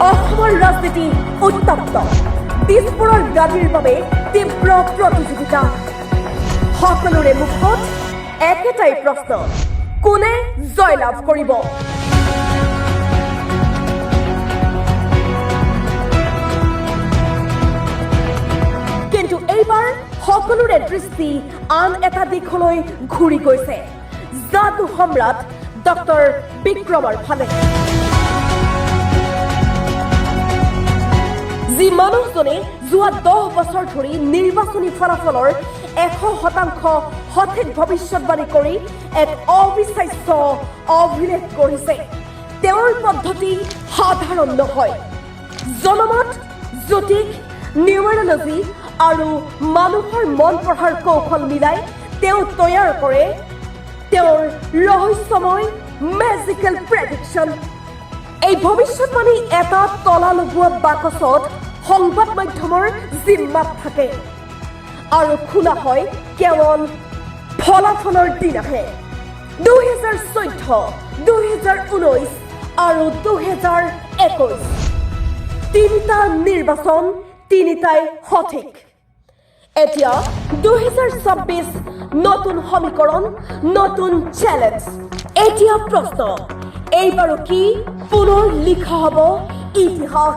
অসমৰ ৰাজনীতি উত্তপ্ত দিছপুৰৰ গাদীৰ বাবে তীব্ৰ প্ৰতিযোগিতা সকলোৰে মুখত একেটাই প্ৰশ্ন কোনে জয়লাভ কৰিব কিন্তু এইবাৰ সকলোৰে দৃষ্টি আন এটা দিশলৈ ঘূৰি গৈছে জাদু সম্ৰাট ডক্টৰ বিক্ৰমৰ ফালে যি মানুহজনে যোৱা 10 বছৰ ধৰি নিৰ্বাচনী ফলাফলৰ 100% সঠিক ভৱিষ্যৎবাণী কৰি এক অবিশ্বাস্য অভিলেখ কৰিছে তেওঁৰ পদ্ধতি সাধাৰণ নহয় জনমত জ্যোতিষ নিউমেৰলজি আৰু মানুহৰ মন পঢ়াৰ কৌশল মিলাই তেওঁ তৈয়াৰ কৰে তেওঁৰ ৰহস্যময় মেজিকেল প্ৰেডিকশ্যন এই ভৱিষ্যৎবাণী এটা তলা লগোৱা বাকচত সংবাদ মাধ্যমৰ জিম্মাত থাকে আৰু খোলা হয় কেৱল ফলাফলৰ দিনাহে 2014, 2019 আৰু 2021 তিনিটা নিৰ্বাচন তিনিটাই সঠিক এতিয়া 2026 নতুন সমীকৰণ নতুন চ্যালেঞ্জ এতিয়া প্ৰশ্ন এইবাৰো কি পুনৰ লিখা হ'ব ইতিহাস